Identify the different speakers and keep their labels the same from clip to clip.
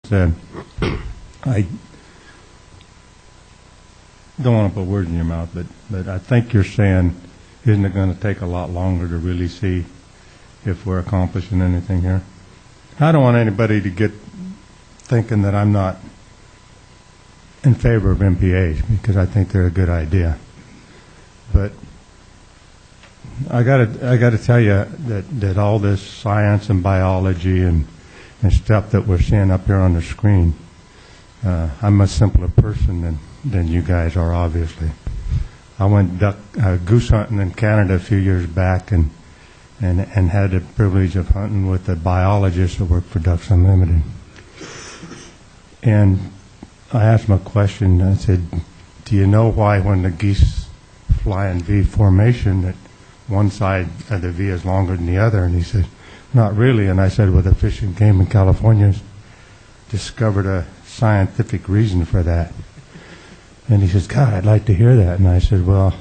Speaker 1: said, I don't want to put words in your mouth, but I think you're saying, isn't it going to take a lot longer to really see if we're accomplishing anything here? I don't want anybody to get thinking that I'm not in favor of MPAs, because I think they're a good idea. But I got to tell you that all this science and biology and stuff that we're seeing up here on the screen, I'm a simpler person than you guys are, obviously. I went goose hunting in Canada a few years back and had the privilege of hunting with a biologist that worked for Ducks Unlimited. And I asked him a question. I said, do you know why when the geese fly in V formation that one side of the V is longer than the other? And he said, not really. And I said, well, the Fish and Game in California discovered a scientific reason for that. And he says, God, I'd like to hear that. And I said, well,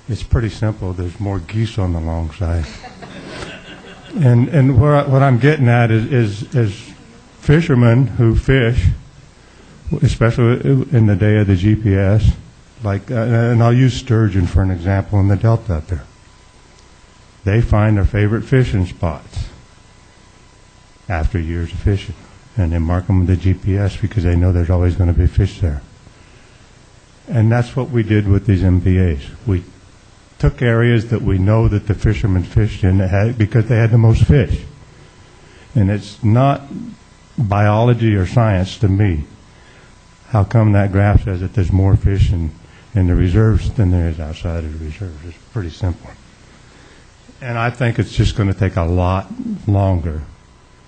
Speaker 1: it's pretty simple. There's more geese on the long side. and what I'm getting at is fishermen who fish, especially in the day of the GPS, like, and I'll use sturgeon for an example in the Delta up there. They find their favorite fishing spots after years of fishing, and they mark them with the GPS because they know there's always going to be fish there. And that's what we did with these MPAs. We took areas that we know that the fishermen fished in because they had the most fish. And it's not biology or science to me. How come that graph says that there's more fish in the reserves than there is outside of the reserves? It's pretty simple. And I think it's just going to take a lot longer.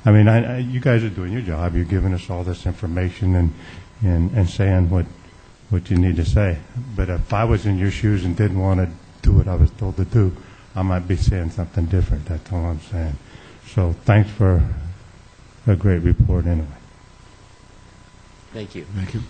Speaker 1: I mean, you guys are doing your job. You're giving us all this information and saying what you need to say. But if I was in your shoes and didn't want to do what I was told to do, I might be saying something different. That's all I'm saying. So thanks for a great report anyway.
Speaker 2: Thank you.
Speaker 3: Thank you.